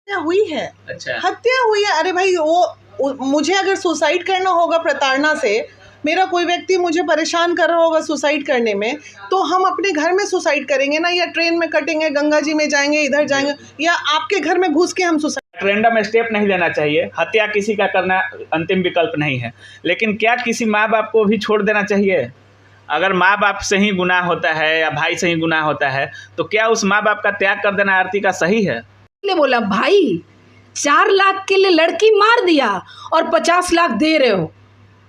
हत्या हुई है। अच्छा। हत्या हुई है। अरे भाई वो मुझे अगर सुसाइड करना होगा प्रताड़ना से, मेरा कोई व्यक्ति मुझे परेशान कर रहा होगा सुसाइड करने में, तो हम अपने घर में सुसाइड करेंगे ना, या ट्रेन में कटेंगे, गंगा जी में जाएंगे, इधर जाएंगे, या आपके घर में घुस के हम सुसाइड। रैंडम स्टेप नहीं लेना चाहिए। हत्या किसी का करना अंतिम विकल्प नहीं है, लेकिन क्या किसी माँ बाप को भी छोड़ देना चाहिए? अगर माँ बाप से ही गुनाह होता है या भाई से ही गुनाह होता है, तो क्या उस माँ बाप का त्याग कर देना आरती का सही है? बोला भाई 4 लाख के लिए लड़की मार दिया और 50 लाख दे रहे हो।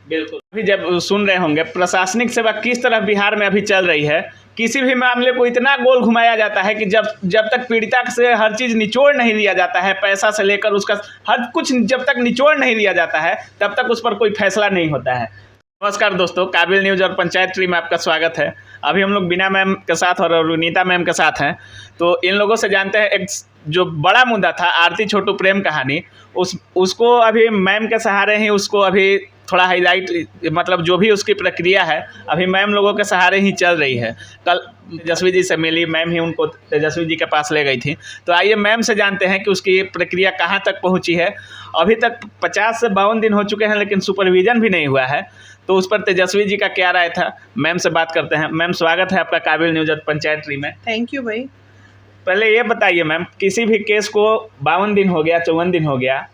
बिल्कुल। अभी जब सुन रहे होंगे प्रशासनिक सेवा किस तरह बिहार में अभी चल रही है, किसी भी मामले को इतना गोल घुमाया जाता है कि जब तक पीड़िता से हर चीज़ निचोड़ नहीं लिया जाता है, पैसा से लेकर उसका हर कुछ जब तक निचोड़ नहीं लिया जाता है, तब तक उस पर कोई फैसला नहीं होता है। नमस्कार दोस्तों, काबिल न्यूज़ और पंचायत ट्री में आपका स्वागत है। अभी हम लोग बीना मैम के साथ और रुनीता मैम के साथ हैं, तो इन लोगों से जानते हैं एक जो बड़ा मुद्दा था आरती छोटू प्रेम कहानी, उसको अभी मैम के सहारे ही उसको अभी थोड़ा हाईलाइट, मतलब जो भी उसकी प्रक्रिया है अभी मैम लोगों के सहारे ही चल रही है। कल तेजस्वी जी से मिली, मैम ही उनको तेजस्वी जी के पास ले गई थी। तो आइए मैम से जानते हैं कि उसकी प्रक्रिया कहाँ तक पहुँची है। अभी तक 50 से 52 दिन हो चुके हैं, लेकिन सुपरविज़न भी नहीं हुआ है, तो उस पर तेजस्वी जी का क्या राय था, मैम से बात करते हैं। मैम स्वागत है आपका काबिल न्यूज़ और पंचायत ट्री में। थैंक यू भाई। पहले ये बताइए मैम, किसी भी केस को 52 दिन हो गया, 54 दिन हो गया,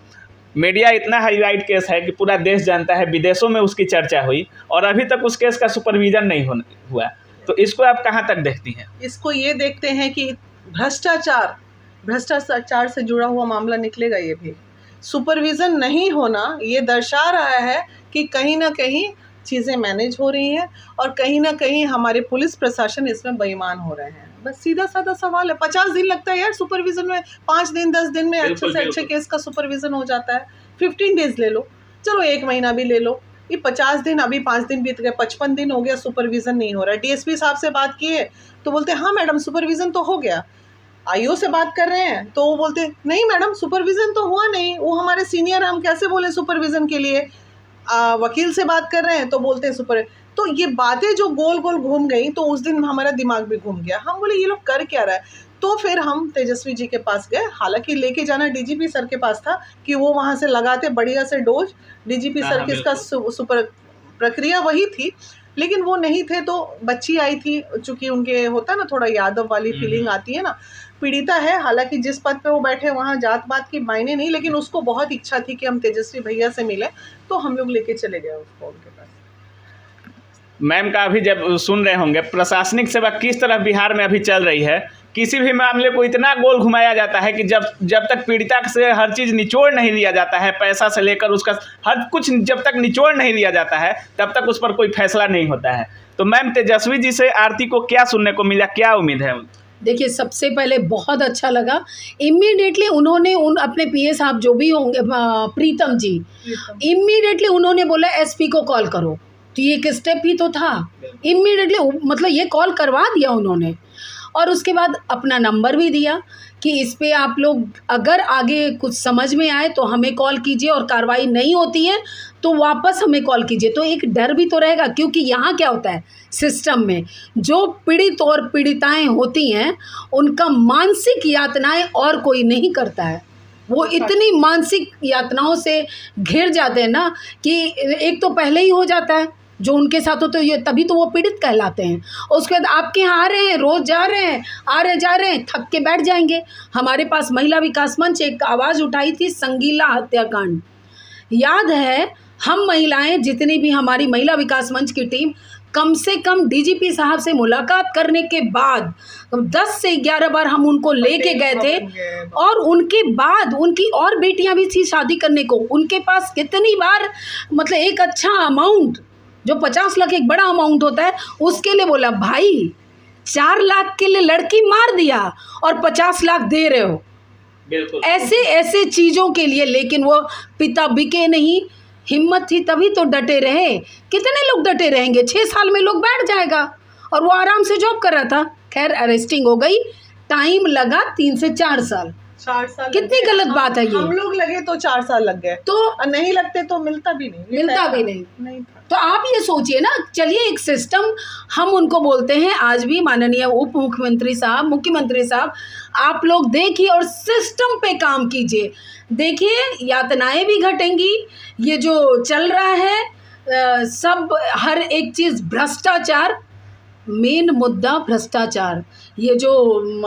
मीडिया इतना हाईलाइट केस है कि पूरा देश जानता है, विदेशों में उसकी चर्चा हुई और अभी तक उस केस का सुपरविज़न नहीं हुआ, तो इसको आप कहाँ तक देखती हैं? इसको ये देखते हैं कि भ्रष्टाचार से जुड़ा हुआ मामला निकलेगा। ये भी सुपरविज़न नहीं होना ये दर्शा रहा है कि कहीं ना कहीं चीज़ें मैनेज हो रही हैं और कहीं ना कहीं हमारे पुलिस प्रशासन इसमें बेईमान हो रहे हैं। बस सीधा साधा सवाल है। 50 दिन लगता है यार सुपरविज़न में, 5 दिन 10 दिन में अच्छे से अच्छे केस का सुपरविज़न हो जाता है। 15 डेज ले लो, चलो 1 महीना भी ले लो, ये 50 दिन, अभी 5 दिन बीत गए, 55 दिन हो गया, सुपरविज़न नहीं हो रहा है। डीएसपी साहब से बात किए तो बोलते हाँ मैडम सुपरविज़न तो हो गया। आईओ से बात कर रहे हैं तो वो बोलते नहीं मैडम सुपरविज़न तो हुआ नहीं, वो हमारे सीनियर, हम कैसे बोले सुपरविज़न के लिए। वकील से बात कर रहे हैं तो बोलते हैं सुपर। तो ये बातें जो गोल गोल घूम गई, तो उस दिन हमारा दिमाग भी घूम गया। हम बोले ये लोग कर क्या रहा है। तो फिर हम तेजस्वी जी के पास गए, हालांकि लेके जाना डीजीपी सर के पास था कि वो वहाँ से लगाते बढ़िया से डोज। डीजीपी सर की इसका सुपर प्रक्रिया वही थी, लेकिन वो नहीं थे। तो बच्ची आई थी, चूँकि उनके होता ना थोड़ा यादव वाली फीलिंग आती है ना, पीड़िता है, हालांकि जिस पद पे वो बैठे वहाँ जात पात की मायने नहीं, लेकिन उसको बहुत इच्छा थी कि हम तेजस्वी भैया से मिले, तो हम लोग लेके चले गए उसको उनके पास। मैम का अभी जब सुन रहे होंगे प्रशासनिक सेवा किस तरह बिहार में अभी चल रही है, किसी भी मामले को इतना गोल घुमाया जाता है कि जब तक पीड़िता से हर चीज़ निचोड़ नहीं लिया जाता है, पैसा से लेकर उसका हर कुछ जब तक निचोड़ नहीं लिया जाता है, तब तक उस पर कोई फैसला नहीं होता है। तो मैम तेजस्वी जी से आरती को क्या सुनने को मिला, क्या उम्मीद है? देखिए सबसे पहले बहुत अच्छा लगा, इमीडिएटली उन्होंने अपने पीए साहब जो भी होंगे, प्रीतम जी, इमीडिएटली उन्होंने बोला एसपी को कॉल करो। तो ये एक स्टेप ही तो था, इमीडिएटली मतलब ये कॉल करवा दिया उन्होंने। और उसके बाद अपना नंबर भी दिया कि इस पे आप लोग अगर आगे कुछ समझ में आए तो हमें कॉल कीजिए, और कार्रवाई नहीं होती है तो वापस हमें कॉल कीजिए। तो एक डर भी तो रहेगा, क्योंकि यहाँ क्या होता है सिस्टम में, जो पीड़ित और पीड़िताएं होती हैं उनका मानसिक यातनाएं और कोई नहीं करता है। वो इतनी मानसिक यातनाओं से घिर जाते हैं ना कि एक तो पहले ही हो जाता है जो उनके साथ हो, तो ये तभी तो वो पीड़ित कहलाते हैं। उसके बाद आपके यहाँ आ रहे हैं, रोज़ जा रहे हैं, आ रहे जा रहे हैं, थक के बैठ जाएंगे। हमारे पास महिला विकास मंच एक आवाज़ उठाई थी, संगीला हत्याकांड याद है। हम महिलाएं जितनी भी, हमारी महिला विकास मंच की टीम कम से कम डीजीपी साहब से मुलाकात करने के बाद 10 से 11 बार हम उनको लेके गए थे, और उनके बाद उनकी और बेटियां भी थी शादी करने को। उनके पास कितनी बार, मतलब एक अच्छा अमाउंट, जो 50 लाख एक बड़ा अमाउंट होता है, उसके लिए बोला भाई 4 लाख के लिए लड़की मार दिया और 50 लाख दे रहे हो। बिल्कुल ऐसे चीज़ों के लिए। लेकिन वो पिता बिके नहीं, हिम्मत थी तभी तो डटे रहे। कितने लोग डटे रहेंगे, 6 साल में लोग बैठ जाएगा। और वो आराम से जॉब कर रहा था। खैर अरेस्टिंग हो गई, टाइम लगा 3 से 4 साल। 4 साल कितनी लग गए। गलत बात है ये। हम लोग लगे तो 4 साल लग गए, तो और नहीं लगते तो मिलता भी नहीं, मिलता भी नहीं। नहीं था। तो आप ये सोचिए ना, चलिए एक सिस्टम हम उनको बोलते हैं, आज भी माननीय उप मुख्यमंत्री साहब, मुख्यमंत्री साहब, आप लोग देखिए और सिस्टम पे काम कीजिए। देखिए यातनाएं भी घटेंगी, ये जो चल रहा है सब हर एक चीज़ भ्रष्टाचार, मेन मुद्दा भ्रष्टाचार। ये जो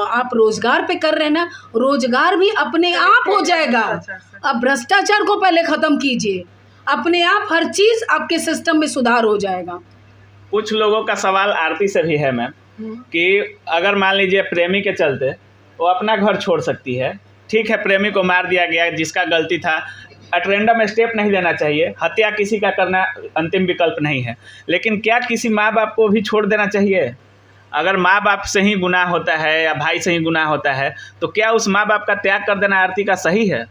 आप रोजगार पे कर रहे हैं ना, रोजगार भी अपने आप हो जाएगा। अब भ्रष्टाचार को पहले ख़त्म कीजिए, अपने आप हर चीज़ आपके सिस्टम में सुधार हो जाएगा। कुछ लोगों का सवाल आरती से भी है मैम, कि अगर मान लीजिए प्रेमी के चलते वो अपना घर छोड़ सकती है, ठीक है प्रेमी को मार दिया गया, जिसका गलती था, अटरेंडम स्टेप नहीं लेना चाहिए, हत्या किसी का करना अंतिम विकल्प नहीं है, लेकिन क्या किसी माँ बाप को भी छोड़ देना चाहिए? अगर माँ बाप से ही गुनाह होता है या भाई से ही गुनाह होता है, तो क्या उस माँ बाप का त्याग कर देना आरती का सही है?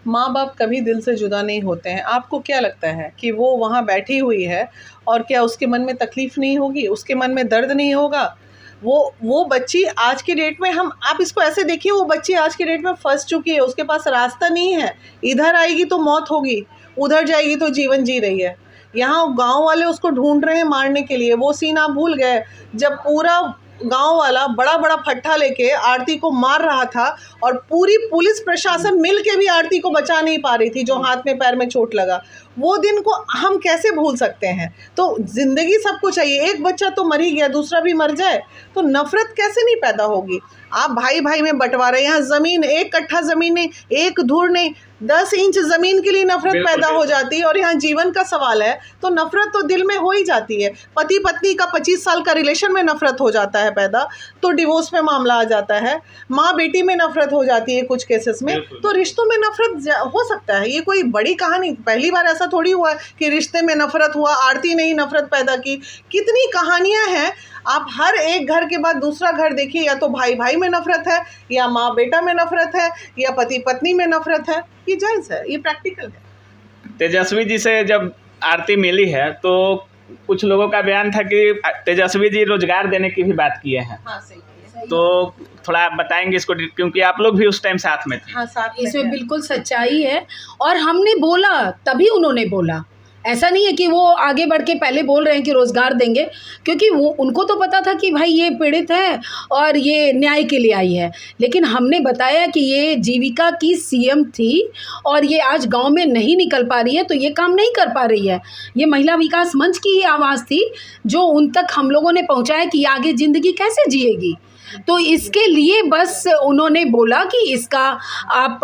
माँ बाप कभी दिल से जुदा नहीं होते हैं। आपको क्या लगता है कि वो वहाँ बैठी हुई है और क्या उसके मन में तकलीफ़ नहीं होगी, उसके मन में दर्द नहीं होगा? वो बच्ची आज के डेट में, हम आप इसको ऐसे देखिए, वो बच्ची आज के डेट में फंस चुकी है, उसके पास रास्ता नहीं है। इधर आएगी तो मौत होगी, उधर जाएगी तो जीवन जी रही है। यहाँ गांव वाले उसको ढूंढ रहे हैं मारने के लिए। वो सीन आप भूल गए जब पूरा गांव वाला बड़ा बड़ा फट्टा लेके आरती को मार रहा था, और पूरी पुलिस प्रशासन मिल के भी आरती को बचा नहीं पा रही थी, जो हाथ में पैर में चोट लगा। वो दिन को हम कैसे भूल सकते हैं? तो ज़िंदगी सबको चाहिए, एक बच्चा तो मर ही गया, दूसरा भी मर जाए तो नफ़रत कैसे नहीं पैदा होगी? आप भाई भाई में बंटवारे, यहाँ ज़मीन, 1 कट्ठा ज़मीन नहीं, 1 धुर नहीं, 10 इंच ज़मीन के लिए नफ़रत पैदा हो जाती है। और यहाँ जीवन का सवाल है तो नफ़रत तो दिल में हो ही जाती है। पति पत्नी का 25 साल का रिलेशन में नफ़रत हो जाता है पैदा, तो डिवोर्स में मामला आ जाता है। माँ बेटी में नफ़रत हो जाती है कुछ केसेस में, तो रिश्तों में नफ़रत हो सकता है। ये कोई बड़ी कहानी, पहली बार ऐसा थोड़ी हुआ है कि रिश्ते में नफ़रत हुआ, आरती ने ही नफ़रत पैदा की। कितनी कहानियाँ हैं। आप हर एक घर के बाद दूसरा घर देखिए, या तो भाई भाई में नफ़रत है, या माँ बेटा में नफ़रत है, या पति पत्नी में नफ़रत है। ये जायज़ है, ये प्रैक्टिकल है। तेजस्वी जी से जब आरती मिली है तो कुछ लोगों का बयान था कि तेजस्वी जी रोजगार देने की भी बात किए हैं। हाँ, सही है। तो थोड़ा आप बताएंगे इसको, क्योंकि आप लोग भी उस टाइम साथ में थे। हाँ, साथ में इसमें बिल्कुल सच्चाई है, और हमने बोला तभी उन्होंने बोला। ऐसा नहीं है कि वो आगे बढ़ के पहले बोल रहे हैं कि रोज़गार देंगे, क्योंकि वो उनको तो पता था कि भाई ये पीड़ित है और ये न्याय के लिए आई है। लेकिन हमने बताया कि ये जीविका की सीएम थी और ये आज गांव में नहीं निकल पा रही है, तो ये काम नहीं कर पा रही है। ये महिला विकास मंच की ही आवाज़ थी जो उन तक हम लोगों ने पहुँचाया कि आगे ज़िंदगी कैसे जिएगी। तो इसके लिए बस उन्होंने बोला कि इसका आप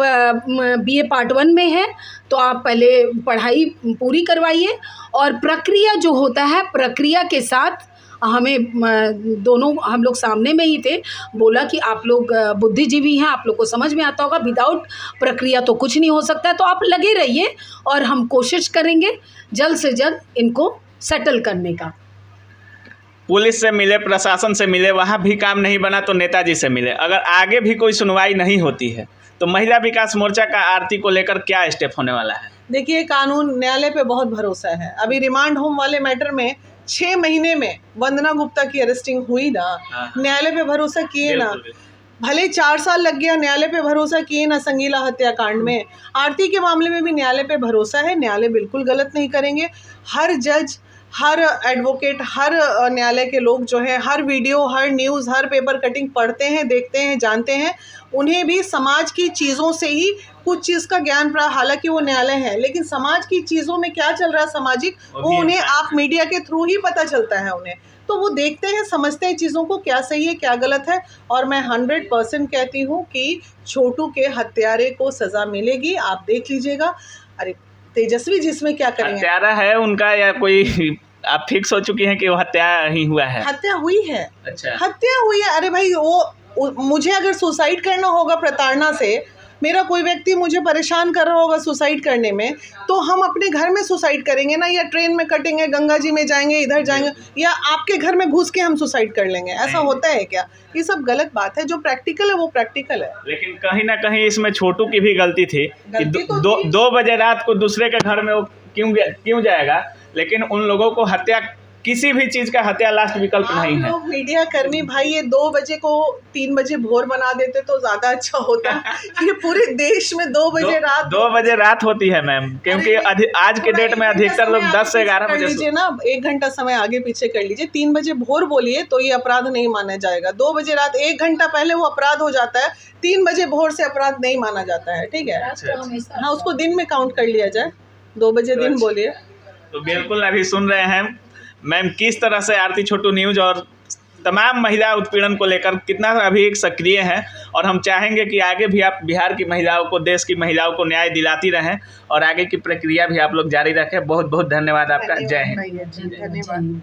BA पार्ट 1 में है तो आप पहले पढ़ाई पूरी करवाइए, और प्रक्रिया जो होता है प्रक्रिया के साथ हमें दोनों हम लोग सामने में ही थे, बोला कि आप लोग बुद्धिजीवी हैं, आप लोग को समझ में आता होगा, विदाउट प्रक्रिया तो कुछ नहीं हो सकता है, तो आप लगे रहिए और हम कोशिश करेंगे जल्द से जल्द इनको सेटल करने का। पुलिस से मिले, प्रशासन से मिले, वहाँ भी काम नहीं बना तो नेताजी से मिले। अगर आगे भी कोई सुनवाई नहीं होती है तो महिला विकास मोर्चा का आरती को लेकर क्या स्टेप होने वाला है? देखिए, कानून, न्यायालय पे बहुत भरोसा है। अभी रिमांड होम वाले मैटर में 6 महीने में वंदना गुप्ता की अरेस्टिंग हुई ना, न्यायालय पे भरोसा किए ना। भले 4 साल लग गया, न्यायालय पे भरोसा किए ना। संगीला हत्याकांड में, आरती के मामले में भी न्यायालय पे भरोसा है। न्यायालय बिल्कुल गलत नहीं करेंगे। हर जज, हर एडवोकेट, हर न्यायालय के लोग जो है हर वीडियो, हर न्यूज़, हर पेपर कटिंग पढ़ते हैं, देखते हैं, जानते हैं। उन्हें भी समाज की चीज़ों से ही कुछ चीज़ का ज्ञान प्राप्त, हालांकि वो न्यायालय है, लेकिन समाज की चीज़ों में क्या चल रहा है सामाजिक, वो उन्हें आप मीडिया के थ्रू ही पता चलता है उन्हें। तो वो देखते हैं, समझते हैं चीज़ों को, क्या सही है क्या गलत है। और मैं 100% कहती हूँ कि छोटू के हत्यारे को सज़ा मिलेगी। आप देख लीजिएगा। अरे तेजस्वी जिसमें क्या करेंगे, हत्यारा है उनका या कोई आप फिक्स हो चुकी हैं कि वो हत्या ही हुआ है? हत्या हुई है। अच्छा, हत्या हुई है। अरे भाई, वो मुझे अगर सुसाइड करना होगा प्रताड़ना से, मेरा कोई व्यक्ति मुझे परेशान कर रहा होगा सुसाइड करने में, तो हम अपने घर में सुसाइड करेंगे ना, या ट्रेन में कटेंगे, गंगा जी में जाएंगे, इधर जाएंगे, या आपके घर में घुस के हम सुसाइड कर लेंगे? ऐसा होता है क्या? ये सब गलत बात है। जो प्रैक्टिकल है वो प्रैक्टिकल है। लेकिन कहीं ना कहीं इसमें छोटू की भी गलती थी कि 2 बजे रात को दूसरे के घर में वो क्यों जाएगा, लेकिन उन लोगों को हत्या किसी भी चीज़ का हत्या लास्ट विकल्प नहीं है। लोग मीडिया कर्मी भाई ये 2 बजे को 3 बजे भोर बना देते तो ज्यादा अच्छा होता। ये पूरे देश में 2 बजे रात 2 बजे रात होती है मैम, क्योंकि आज के डेट में अधिकतर लोग 10 से 11 बजे लीजिए ना, 1 घंटा समय आगे पीछे कर लीजिए। 3 बजे भोर बोलिए तो ये अपराध नहीं माना जाएगा। 2 बजे रात 1 घंटा पहले वो अपराध हो जाता है, 3 बजे भोर से अपराध नहीं माना जाता है। ठीक है, हाँ उसको दिन में काउंट कर लिया जाए। 2 बजे दिन बोलिए। तो बिल्कुल अभी सुन रहे हैं मैम किस तरह से आरती छोटू न्यूज़ और तमाम महिला उत्पीड़न को लेकर कितना अभी एक सक्रिय है, और हम चाहेंगे कि आगे भी आप बिहार की महिलाओं को, देश की महिलाओं को न्याय दिलाती रहें और आगे की प्रक्रिया भी आप लोग जारी रखें। बहुत बहुत धन्यवाद आपका। जय हिंद। धन्यवाद।